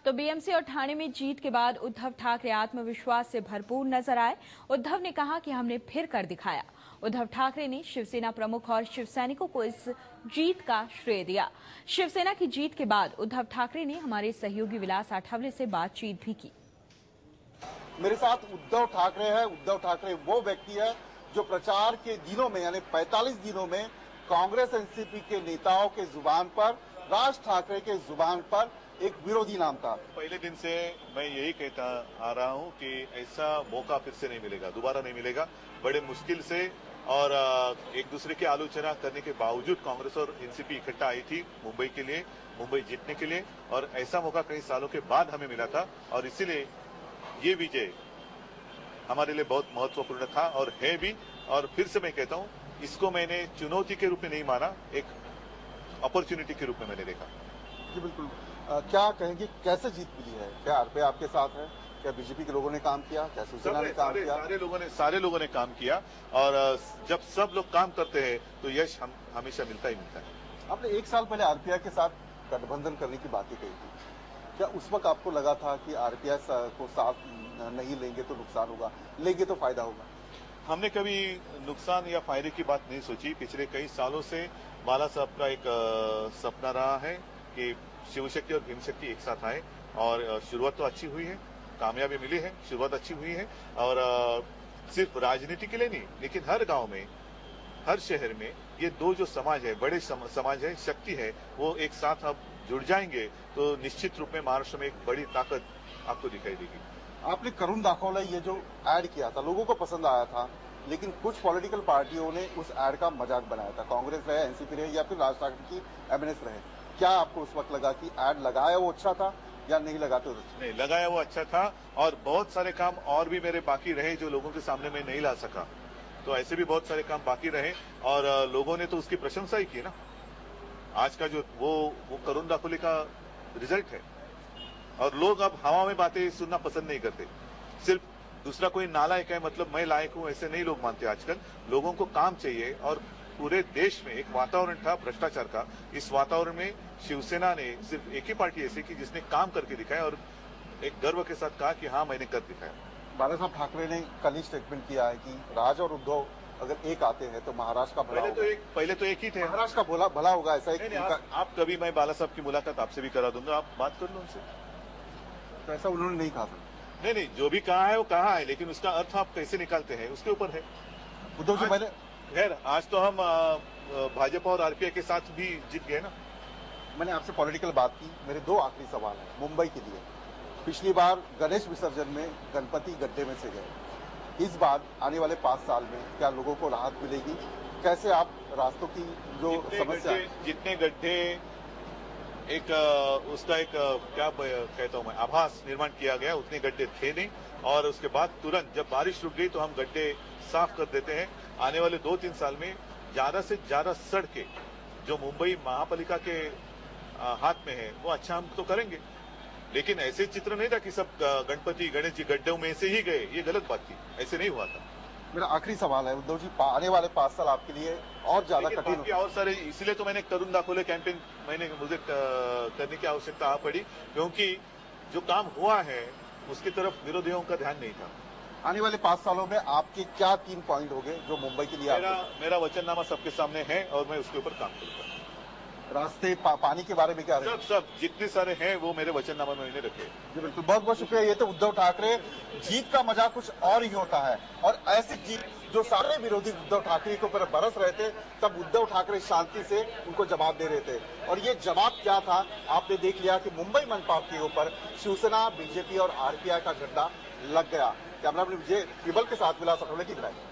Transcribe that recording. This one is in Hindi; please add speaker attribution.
Speaker 1: तो बीएमसी और ठाणे में जीत के बाद उद्धव ठाकरे आत्मविश्वास से भरपूर नजर आए। उद्धव ने कहा कि हमने फिर कर दिखाया। उद्धव ठाकरे ने शिवसेना प्रमुख और शिवसैनिकों को इस जीत का श्रेय दिया। शिवसेना की जीत के बाद उद्धव ठाकरे ने हमारे सहयोगी विलास आठवले से बातचीत भी की।
Speaker 2: मेरे साथ उद्धव ठाकरे है। उद्धव ठाकरे वो व्यक्ति है जो प्रचार के दिनों में यानी 45 दिनों में कांग्रेस एनसीपी के नेताओं के जुबान पर, राज ठाकरे के जुबान पर एक विरोधी नाम था।
Speaker 3: पहले दिन से मैं यही कहता आ रहा हूं कि ऐसा मौका फिर से नहीं मिलेगा, दोबारा नहीं मिलेगा। बड़े मुश्किल से और एक दूसरे की आलोचना करने के बावजूद कांग्रेस और एनसीपी इकट्ठा आई थी मुंबई के लिए, मुंबई जीतने के लिए, और ऐसा मौका कई सालों के बाद हमें मिला था और इसीलिए ये विजय हमारे लिए बहुत महत्वपूर्ण था और है भी। और फिर से मैं कहता हूं, इसको मैंने चुनौती के रूप में नहीं माना, एक अपॉर्चुनिटी के रूप में मैंने देखा।
Speaker 2: जी बिल्कुल। क्या कहेंगे, कैसे जीत मिली है? क्या आरपीआई आपके साथ है? क्या बीजेपी के लोगों ने काम किया? क्या शिवसेना ने काम किया?
Speaker 3: सारे लोगों ने काम किया और जब सब लोग काम करते हैं तो यश हमेशा मिलता ही मिलता है।
Speaker 2: आपने एक साल पहले आरपीआई के साथ गठबंधन करने की बातें कही थी। क्या उस वक्त आपको लगा था कि आरपीआई को साथ नहीं लेंगे तो नुकसान होगा, लेंगे तो फायदा होगा?
Speaker 3: हमने कभी नुकसान या फायदे की बात नहीं सोची। पिछले कई सालों से बाला साहब का एक सपना रहा है कि शिवशक्ति और भीमशक्ति एक साथ आए और शुरुआत तो अच्छी हुई है, कामयाबी मिली है, शुरुआत अच्छी हुई है। और सिर्फ राजनीति के लिए नहीं, लेकिन हर गांव में, हर शहर में ये दो जो समाज है, बड़े समाज है, शक्ति है, वो एक साथ अब जुड़ जाएंगे तो निश्चित रूप में महाराष्ट्र में एक बड़ी ताकत आपको दिखाई देगी।
Speaker 2: आपने करुण दाखवला ये जो ऐड किया था, लोगों को पसंद आया था, लेकिन कुछ पॉलिटिकल पार्टियों ने उस ऐड का मजाक बनाया था। कांग्रेस रहे, एनसीपी रहे या फिर राज ठाकरे की एमएनएस रहे। क्या आपको उस वक्त लगा कि ऐड लगाया वो अच्छा था या नहीं लगाते?
Speaker 3: नहीं, लगाया वो अच्छा था और बहुत सारे काम और भी मेरे बाकी रहे जो लोगों के सामने मैं नहीं ला सका। तो ऐसे भी बहुत सारे काम बाकी रहे और लोगों ने तो उसकी प्रशंसा ही की ना। आज का जो वो करुण दाखोले का रिजल्ट है और लोग अब हवा में बातें सुनना पसंद नहीं करते। सिर्फ दूसरा कोई नालायक है मतलब मैं लायक हूं, ऐसे नहीं लोग मानते। आजकल लोगों को काम चाहिए और पूरे देश में एक वातावरण था भ्रष्टाचार का। इस वातावरण में शिवसेना ने सिर्फ एक ही पार्टी ऐसी की जिसने काम करके दिखाया और एक गर्व के साथ कहा कि हाँ मैंने कर दिखाया।
Speaker 2: बाला साहब ठाकरे ने कल ही स्टेटमेंट किया है कि राज और उद्धव अगर एक आते हैं तो महाराष्ट्र का भला होगा।
Speaker 3: पहले तो एक ही थे,
Speaker 2: महाराष्ट्र का भला होगा, ऐसा एक
Speaker 3: आप कभी, मैं बाला साहब की मुलाकात आपसे भी करा दूंगा, आप बात कर लो उनसे।
Speaker 2: तो ऐसा उन्होंने नहीं कहा था।
Speaker 3: नहीं, जो भी कहा है वो कहा है, लेकिन उसका अर्थ आप कैसे निकालते हैं उसके ऊपर है।
Speaker 2: उद्धव जी मैंने
Speaker 3: खैर आज तो हम भाजपा और आरपीआई के साथ भी जीत गए ना।
Speaker 2: मैंने आपसे पॉलिटिकल बात की। मेरे दो आखिरी सवाल है मुंबई के लिए। पिछली बार गणेश विसर्जन में गणपति गड्ढे में से गए। इस बार आने वाले 5 साल में क्या लोगों को राहत मिलेगी? कैसे आप रास्तों की जो समस्या,
Speaker 3: जितने गड्ढे, एक उसका एक क्या कहता हूं मैं, आभास निर्माण किया गया, उतने गड्ढे थे नहीं। और उसके बाद तुरंत जब बारिश रुक गई तो हम गड्ढे साफ कर देते हैं। आने वाले 2-3 साल में ज्यादा से ज्यादा सड़कें जो मुंबई महापालिका के हाथ में है वो अच्छा हम तो करेंगे। लेकिन ऐसे चित्र नहीं था कि सब गणपति गणेश जी गड्ढों में से ही गए, ये गलत बात थी, ऐसे नहीं हुआ था।
Speaker 2: मेरा आखिरी सवाल है उद्धव जी, आने वाले 5 साल आपके लिए और ज्यादा कठिन
Speaker 3: और सारे, इसलिए तो मैंने करुण दाखोले कैंपेन मुझे करने की आवश्यकता पड़ी, क्योंकि जो काम हुआ है उसकी तरफ विरोधियों का ध्यान नहीं था।
Speaker 2: आने वाले 5 सालों में आपके क्या 3 पॉइंट होंगे जो मुंबई के लिए?
Speaker 3: मेरा वचननामा सबके सामने है और मैं उसके ऊपर काम करूंगा।
Speaker 2: रास्ते, पानी के बारे में क्या रहे?
Speaker 3: सब जितने सारे हैं वो मेरे वचननामा में मैंने रखे।
Speaker 2: जी बिल्कुल, बहुत बहुत शुक्रिया। ये तो उद्धव ठाकरे। जीत का मजा कुछ और ही होता है और ऐसी जीत जो सारे विरोधी उद्धव ठाकरे के ऊपर बरस रहे थे, तब उद्धव ठाकरे शांति से उनको जवाब दे रहे थे। और ये जवाब क्या था आपने देख लिया कि मुंबई मनपा के ऊपर शिवसेना, बीजेपी और आरपीआई का झंडा लग गया। कैमरा मैन विजय विबल के साथ विलास आठवले की रिपोर्ट।